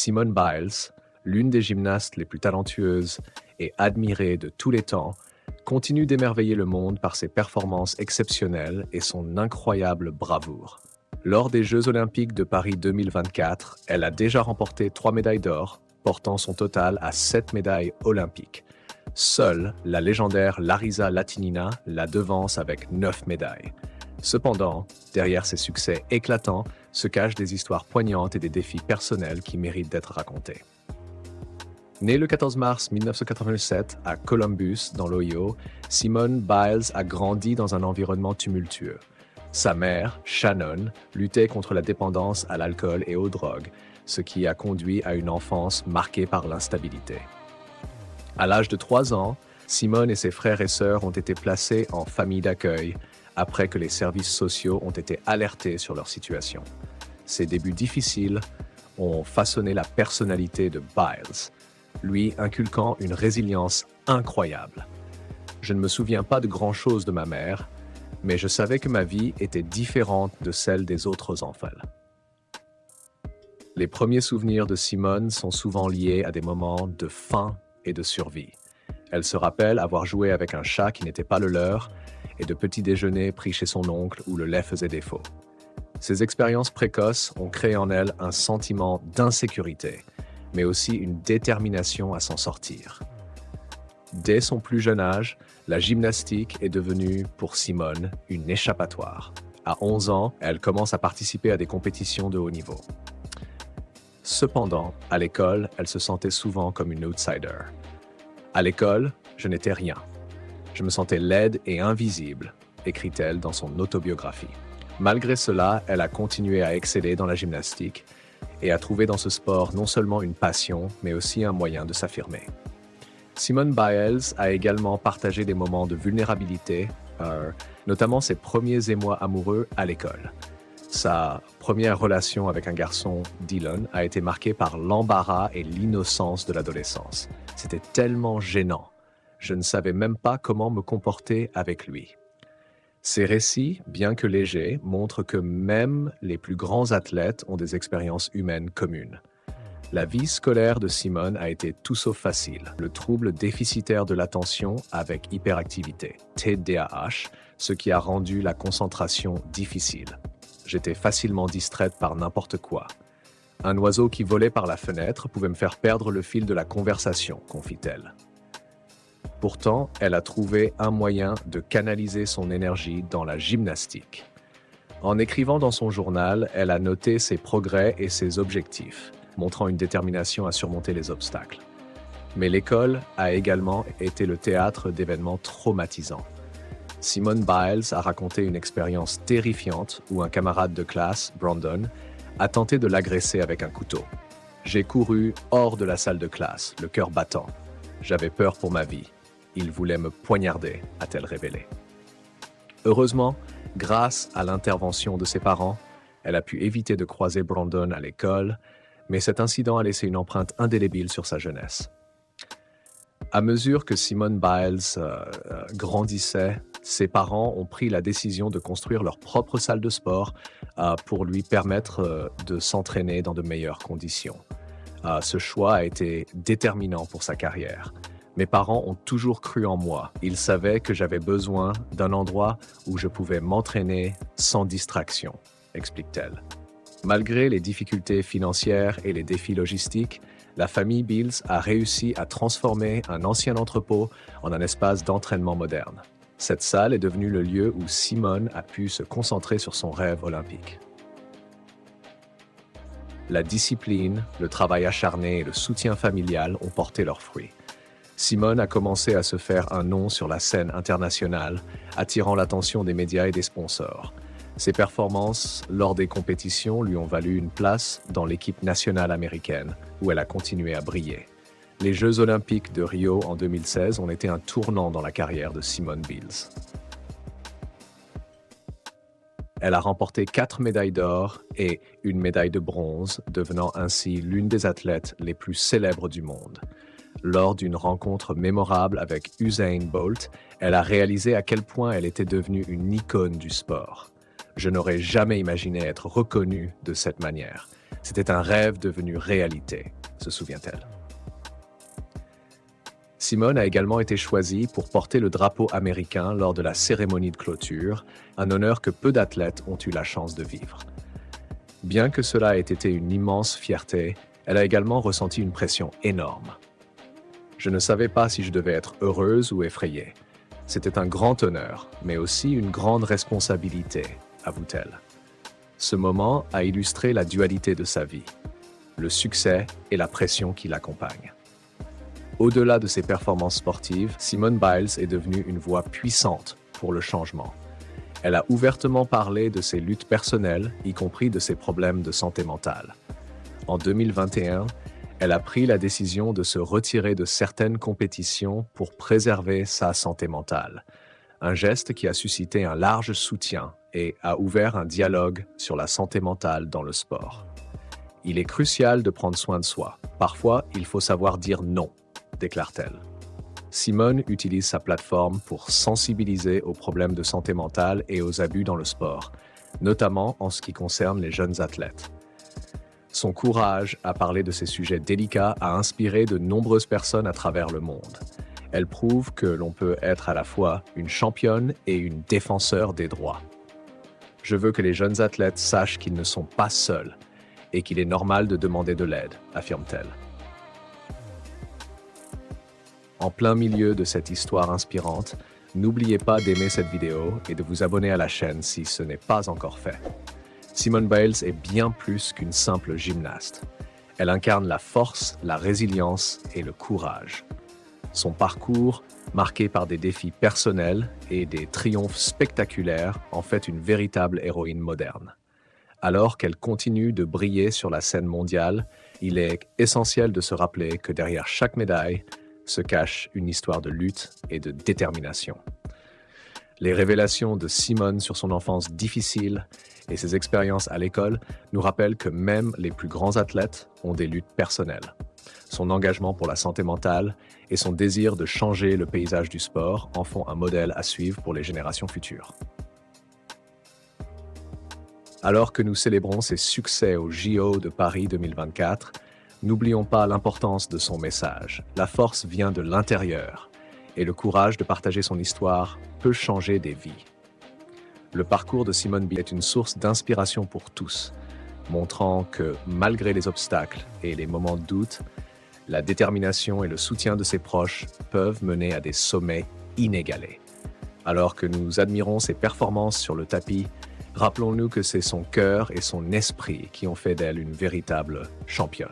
Simone Biles, l'une des gymnastes les plus talentueuses et admirées de tous les temps, continue d'émerveiller le monde par ses performances exceptionnelles et son incroyable bravoure. Lors des Jeux Olympiques de Paris 2024, elle a déjà remporté 3 médailles d'or, portant son total à 7 médailles olympiques. Seule la légendaire Larisa Latinina la devance avec 9 médailles. Cependant, derrière ces succès éclatants se cachent des histoires poignantes et des défis personnels qui méritent d'être racontés. Née le 14 mars 1987 à Columbus, dans l'Ohio, Simone Biles a grandi dans un environnement tumultueux. Sa mère, Shannon, luttait contre la dépendance à l'alcool et aux drogues, ce qui a conduit à une enfance marquée par l'instabilité. À l'âge de 3 ans, Simone et ses frères et sœurs ont été placés en famille d'accueil après que les services sociaux ont été alertés sur leur situation. Ces débuts difficiles ont façonné la personnalité de Biles, lui inculquant une résilience incroyable. Je ne me souviens pas de grand-chose de ma mère, mais je savais que ma vie était différente de celle des autres enfants. Les premiers souvenirs de Simone sont souvent liés à des moments de faim et de survie. Elle se rappelle avoir joué avec un chat qui n'était pas le leur et de petits déjeuners pris chez son oncle où le lait faisait défaut. Ces expériences précoces ont créé en elle un sentiment d'insécurité, mais aussi une détermination à s'en sortir. Dès son plus jeune âge, la gymnastique est devenue, pour Simone, une échappatoire. À 11 ans, elle commence à participer à des compétitions de haut niveau. Cependant, à l'école, elle se sentait souvent comme une outsider. À l'école, je n'étais rien. Je me sentais laide et invisible, écrit-elle dans son autobiographie. Malgré cela, elle a continué à exceller dans la gymnastique et a trouvé dans ce sport non seulement une passion, mais aussi un moyen de s'affirmer. Simone Biles a également partagé des moments de vulnérabilité, notamment ses premiers émois amoureux à l'école. Sa première relation avec un garçon, Dylan, a été marquée par l'embarras et l'innocence de l'adolescence. C'était tellement gênant. Je ne savais même pas comment me comporter avec lui. Ces récits, bien que légers, montrent que même les plus grands athlètes ont des expériences humaines communes. La vie scolaire de Simone a été tout sauf facile. Le trouble déficitaire de l'attention avec hyperactivité, TDAH, ce qui a rendu la concentration difficile. J'étais facilement distraite par n'importe quoi. Un oiseau qui volait par la fenêtre pouvait me faire perdre le fil de la conversation, confie-t-elle. Pourtant, elle a trouvé un moyen de canaliser son énergie dans la gymnastique. En écrivant dans son journal, elle a noté ses progrès et ses objectifs, montrant une détermination à surmonter les obstacles. Mais l'école a également été le théâtre d'événements traumatisants. Simone Biles a raconté une expérience terrifiante où un camarade de classe, Brandon, a tenté de l'agresser avec un couteau. « J'ai couru hors de la salle de classe, le cœur battant. J'avais peur pour ma vie. Il voulait me poignarder », a-t-elle révélé. Heureusement, grâce à l'intervention de ses parents, elle a pu éviter de croiser Brandon à l'école, mais cet incident a laissé une empreinte indélébile sur sa jeunesse. À mesure que Simone Biles grandissait, ses parents ont pris la décision de construire leur propre salle de sport pour lui permettre de s'entraîner dans de meilleures conditions. Ce choix a été déterminant pour sa carrière. Mes parents ont toujours cru en moi. Ils savaient que j'avais besoin d'un endroit où je pouvais m'entraîner sans distraction, explique-t-elle. Malgré les difficultés financières et les défis logistiques, la famille Biles a réussi à transformer un ancien entrepôt en un espace d'entraînement moderne. Cette salle est devenue le lieu où Simone a pu se concentrer sur son rêve olympique. La discipline, le travail acharné et le soutien familial ont porté leurs fruits. Simone a commencé à se faire un nom sur la scène internationale, attirant l'attention des médias et des sponsors. Ses performances lors des compétitions lui ont valu une place dans l'équipe nationale américaine, où elle a continué à briller. Les Jeux Olympiques de Rio en 2016 ont été un tournant dans la carrière de Simone Biles. Elle a remporté 4 médailles d'or et une médaille de bronze, devenant ainsi l'une des athlètes les plus célèbres du monde. Lors d'une rencontre mémorable avec Usain Bolt, elle a réalisé à quel point elle était devenue une icône du sport. Je n'aurais jamais imaginé être reconnue de cette manière. C'était un rêve devenu réalité, se souvient-elle. Simone a également été choisie pour porter le drapeau américain lors de la cérémonie de clôture, un honneur que peu d'athlètes ont eu la chance de vivre. Bien que cela ait été une immense fierté, elle a également ressenti une pression énorme. Je ne savais pas si je devais être heureuse ou effrayée. C'était un grand honneur, mais aussi une grande responsabilité, avoue-t-elle. Ce moment a illustré la dualité de sa vie, le succès et la pression qui l'accompagne. Au-delà de ses performances sportives, Simone Biles est devenue une voix puissante pour le changement. Elle a ouvertement parlé de ses luttes personnelles, y compris de ses problèmes de santé mentale. En 2021, elle a pris la décision de se retirer de certaines compétitions pour préserver sa santé mentale. Un geste qui a suscité un large soutien et a ouvert un dialogue sur la santé mentale dans le sport. Il est crucial de prendre soin de soi. Parfois, il faut savoir dire non, déclare-t-elle. Simone utilise sa plateforme pour sensibiliser aux problèmes de santé mentale et aux abus dans le sport, notamment en ce qui concerne les jeunes athlètes. Son courage à parler de ces sujets délicats a inspiré de nombreuses personnes à travers le monde. Elle prouve que l'on peut être à la fois une championne et une défenseur des droits. Je veux que les jeunes athlètes sachent qu'ils ne sont pas seuls et qu'il est normal de demander de l'aide, affirme-t-elle. En plein milieu de cette histoire inspirante, n'oubliez pas d'aimer cette vidéo et de vous abonner à la chaîne si ce n'est pas encore fait. Simone Biles est bien plus qu'une simple gymnaste. Elle incarne la force, la résilience et le courage. Son parcours, marqué par des défis personnels et des triomphes spectaculaires, en fait une véritable héroïne moderne. Alors qu'elle continue de briller sur la scène mondiale, il est essentiel de se rappeler que derrière chaque médaille se cache une histoire de lutte et de détermination. Les révélations de Simone sur son enfance difficile et ses expériences à l'école nous rappellent que même les plus grands athlètes ont des luttes personnelles. Son engagement pour la santé mentale et son désir de changer le paysage du sport en font un modèle à suivre pour les générations futures. Alors que nous célébrons ses succès au JO de Paris 2024, n'oublions pas l'importance de son message. La force vient de l'intérieur et le courage de partager son histoire peut changer des vies. Le parcours de Simone Biles est une source d'inspiration pour tous, montrant que malgré les obstacles et les moments de doute, la détermination et le soutien de ses proches peuvent mener à des sommets inégalés. Alors que nous admirons ses performances sur le tapis, rappelons-nous que c'est son cœur et son esprit qui ont fait d'elle une véritable championne.